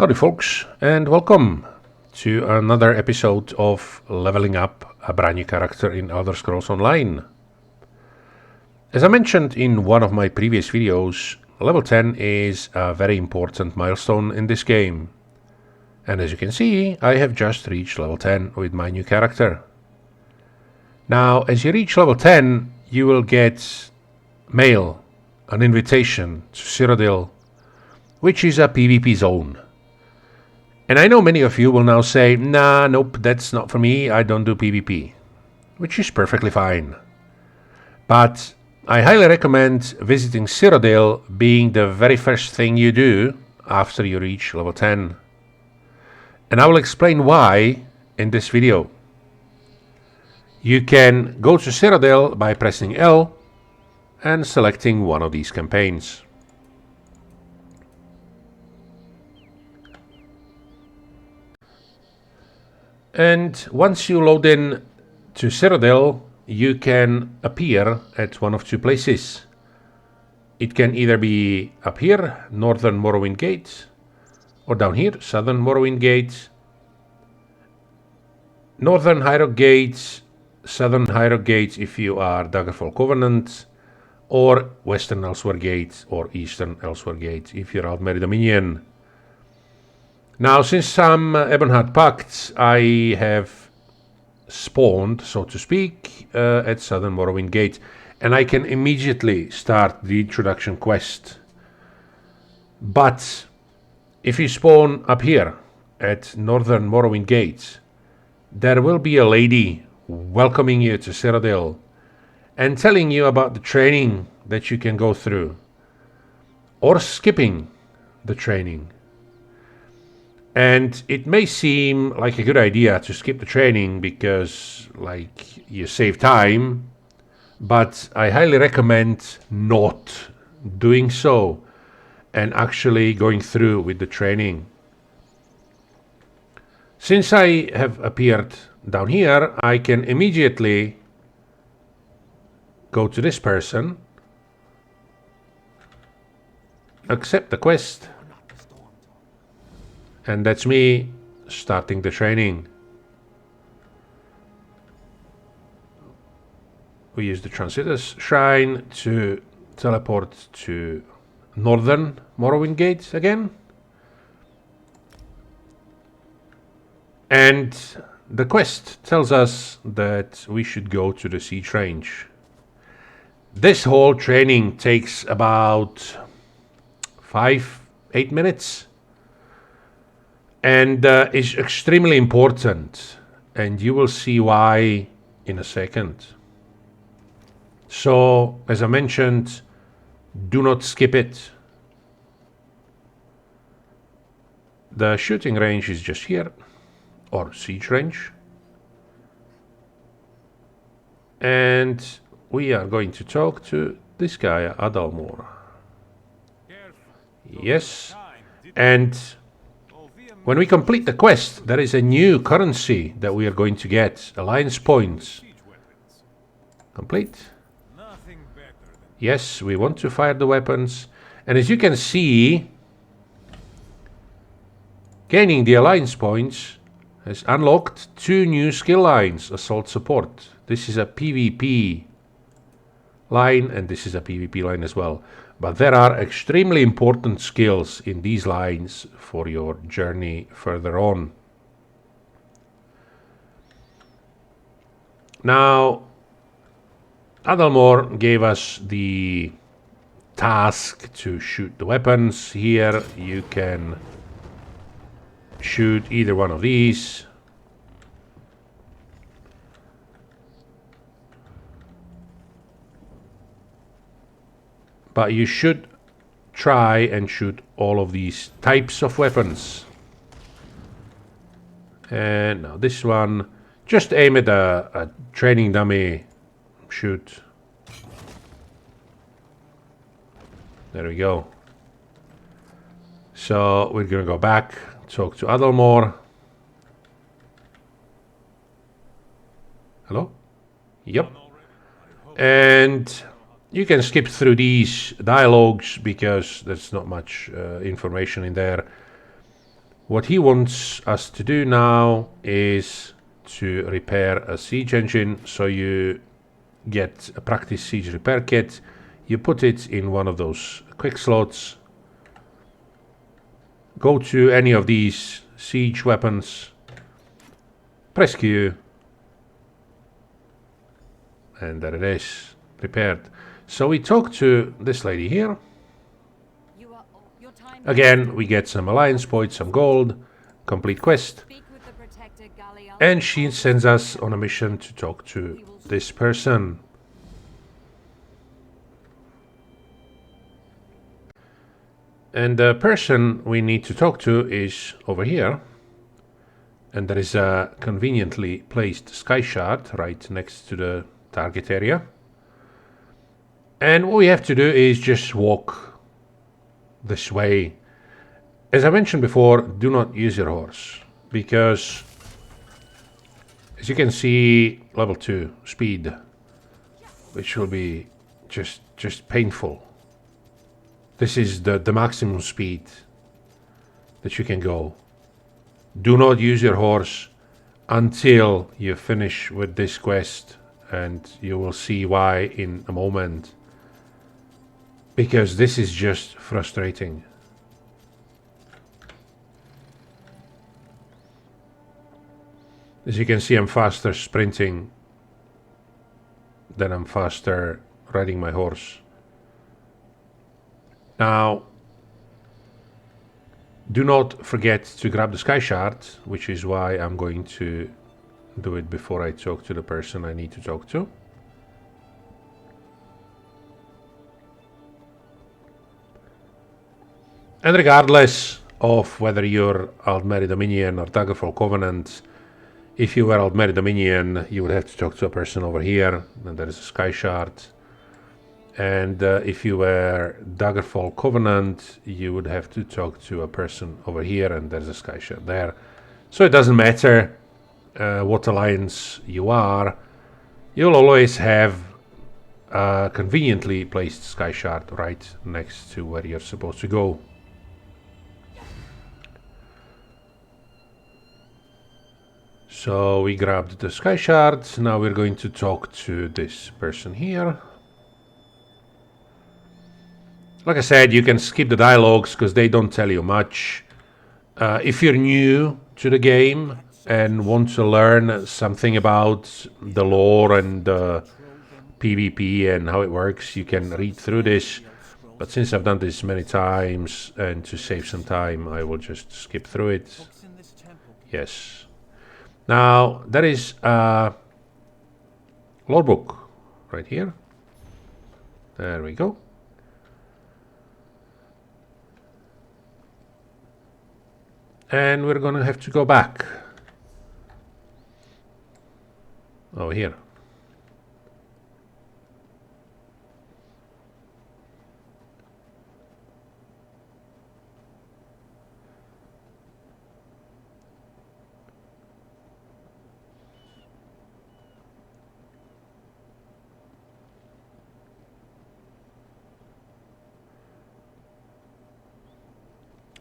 Howdy folks, and welcome to another episode of Leveling Up a Brand New Character in Elder Scrolls Online. As I mentioned in one of my previous videos, level 10 is a very important milestone in this game. And as you can see, I have just reached level 10 with my new character. Now, as you reach level 10, you will get mail, an invitation to Cyrodiil, which is a PvP zone. And I know many of you will now say, nah, nope, that's not for me, I don't do PvP. Which is perfectly fine. But I highly recommend visiting Cyrodiil being the very first thing you do after you reach level 10. And I will explain why in this video. You can go to Cyrodiil by pressing L and selecting one of these campaigns. And once you load in to Cyrodiil, you can appear at one of two places. It can either be up here, Northern Morrowind Gate, or down here, Southern Morrowind Gate, Northern High Rock Gate, Southern High Rock Gate if you are Daggerfall Covenant, or Western Elsewhere Gate or Eastern Elsewhere Gate if you're Altmerry Dominion. Now, since I'm Ebonheart Pact, I have spawned, so to speak, at Southern Morrowind Gate, and I can immediately start the introduction quest. But if you spawn up here at Northern Morrowind Gate, there will be a lady welcoming you to Cyrodiil and telling you about the training that you can go through, or skipping the training. And it may seem like a good idea to skip the training because, like, you save time, but I highly recommend not doing so and actually going through with the training. Since I have appeared down here, I can immediately go to this person, accept the quest, and that's me starting the training. We use the Transitter's Shrine to teleport to Northern Morrowind Gate again. And the quest tells us that we should go to the siege range. This whole training takes about 5-8 minutes. And is extremely important, and you will see why in a second. So, as I mentioned, do not skip it. The shooting range is just here, or siege range. And we are going to talk to this guy, Adalmor. Yes, and when we complete the quest, there is a new currency that we are going to get, Alliance Points. Complete. Yes, we want to fire the weapons. And as you can see, gaining the Alliance Points has unlocked 2 new skill lines, Assault Support. This is a PvP line, and this is a PvP line as well. But there are extremely important skills in these lines for your journey further on. Now, Adalmor gave us the task to shoot the weapons. Here you can shoot either one of these. But you should try and shoot all of these types of weapons. And now this one, just aim at a training dummy, shoot. There we go. So we're gonna go back, talk to Adalmor. Hello? Yep. And you can skip through these dialogues because there's not much information in there. What he wants us to do now is to repair a siege engine. So you get a practice siege repair kit, you put it in one of those quick slots, go to any of these siege weapons, press Q, and there it is, repaired. So we talk to this lady here. Again, we get some alliance points, some gold, complete quest, and she sends us on a mission to talk to this person. And the person we need to talk to is over here. And there is a conveniently placed sky shard right next to the target area. And what we have to do is just walk this way. As I mentioned before, do not use your horse, because as you can see, level 2 speed, which will be just painful. This is the maximum speed that you can go. Do not use your horse until you finish with this quest, and you will see why in a moment, because this is just frustrating. As you can see, I'm faster sprinting than I'm faster riding my horse. Now, do not forget to grab the sky shard, which is why I'm going to do it before I talk to the person I need to talk to. And regardless of whether you're Aldmeri Dominion or Daggerfall Covenant, if you were Aldmeri Dominion, you would have to talk to a person over here, and there is a sky shard. And if you were Daggerfall Covenant, you would have to talk to a person over here, and there's a sky shard there. So it doesn't matter what alliance you are, you'll always have a conveniently placed sky shard right next to where you're supposed to go. So we grabbed the sky shard. Now we're going to talk to this person here. Like I said, you can skip the dialogues because they don't tell you much. If you're new to the game and want to learn something about the lore and PvP and how it works, you can read through this. But since I've done this many times, and to save some time, I will just skip through it. Yes. Now, there is a lore book right here. There we go. And we're going to have to go back over here.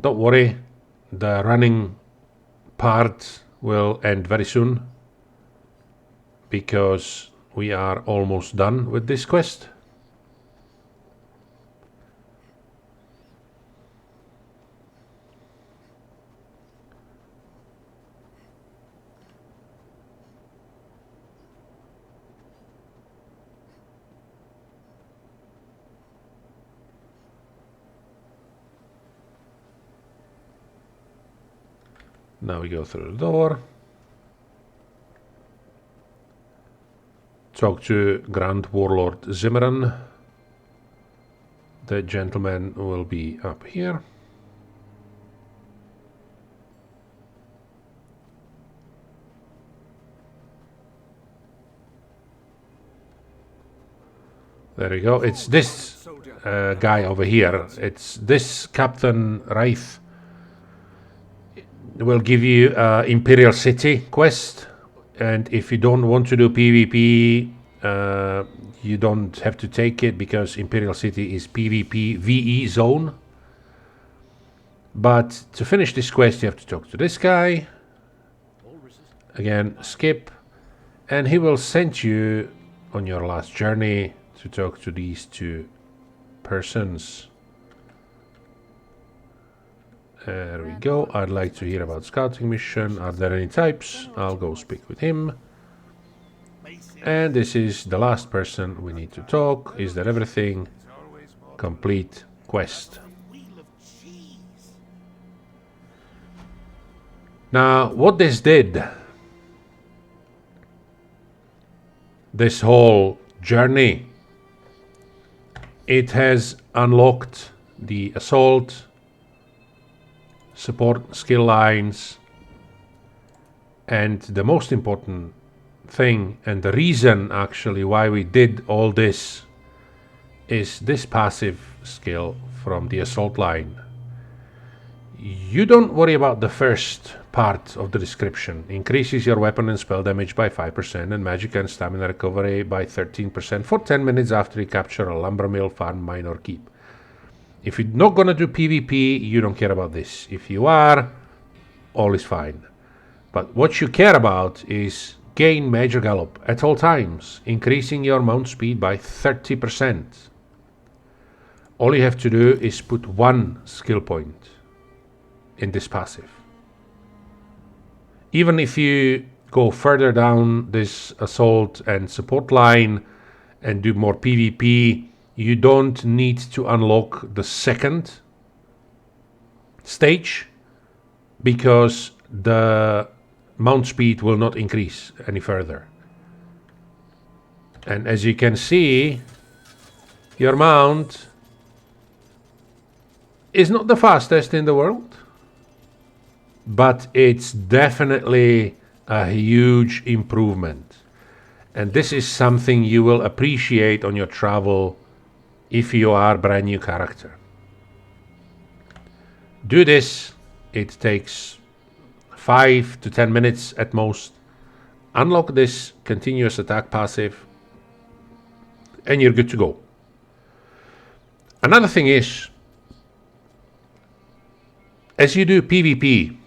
Don't worry, the running part will end very soon, because we are almost done with this quest. Now we go through the door. Talk to Grand Warlord Zimmeran. The gentleman will be up here. There we go. It's this guy over here. It's this Captain Wraith. Will give you Imperial City quest, and if you don't want to do PvP, you don't have to take it, because Imperial City is PvP VE zone. But to finish this quest, you have to talk to this guy. Again, skip. And he will send you on your last journey to talk to these two persons. There we go. I'd like to hear about scouting mission. Are there any types? I'll go speak with him. And this is the last person we need to talk. Is there everything? Complete quest. Now, what this did, this whole journey, it has unlocked the assault, support skill lines, and the most important thing, and the reason actually why we did all this, is this passive skill from the assault line. You don't worry about the first part of the description. Increases your weapon and spell damage by 5% and magic and stamina recovery by 13% for 10 minutes after you capture a lumber mill, farm, mine or keep. If you're not gonna do PvP, you don't care about this. If you are, all is fine. But what you care about is gain major gallop at all times, increasing your mount speed by 30%. All you have to do is put one skill point in this passive. Even if you go further down this assault and support line and do more PvP, you don't need to unlock the second stage because the mount speed will not increase any further. And as you can see, your mount is not the fastest in the world, but it's definitely a huge improvement. And this is something you will appreciate on your travel if you are a brand new character. Do this. It takes 5 to 10 minutes at most. Unlock this continuous attack passive and you're good to go. Another thing is, as you do PvP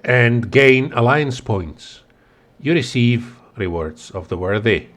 and gain alliance points, you receive rewards of the worthy.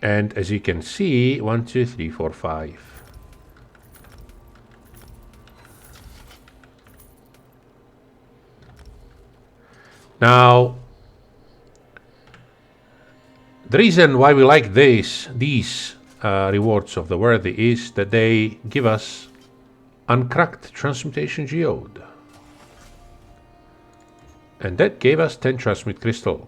And as you can see, 1, 2, 3, 4, 5. Now, the reason why we like these rewards of the worthy is that they give us uncracked transmutation geode. And that gave us 10 Transmute Crystals.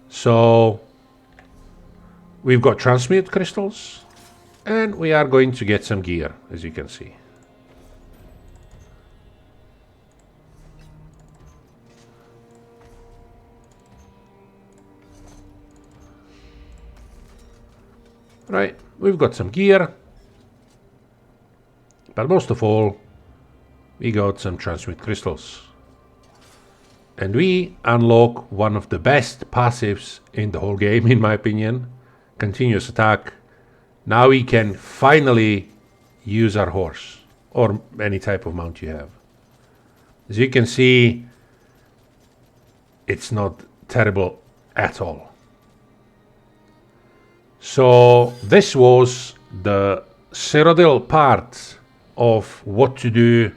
So we've got Transmute Crystals and we are going to get some gear, as you can see. Right, we've got some gear, but most of all, we got some Transmute Crystals. And we unlock one of the best passives in the whole game, in my opinion. Continuous attack. Now we can finally use our horse, or any type of mount you have. As you can see, it's not terrible at all. So this was the Cyrodiil part of what to do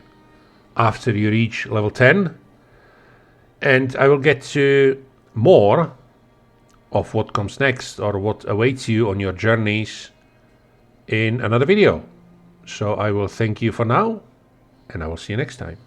after you reach level 10. And I will get to more of what comes next or what awaits you on your journeys in another video. So I will thank you for now, and I will see you next time.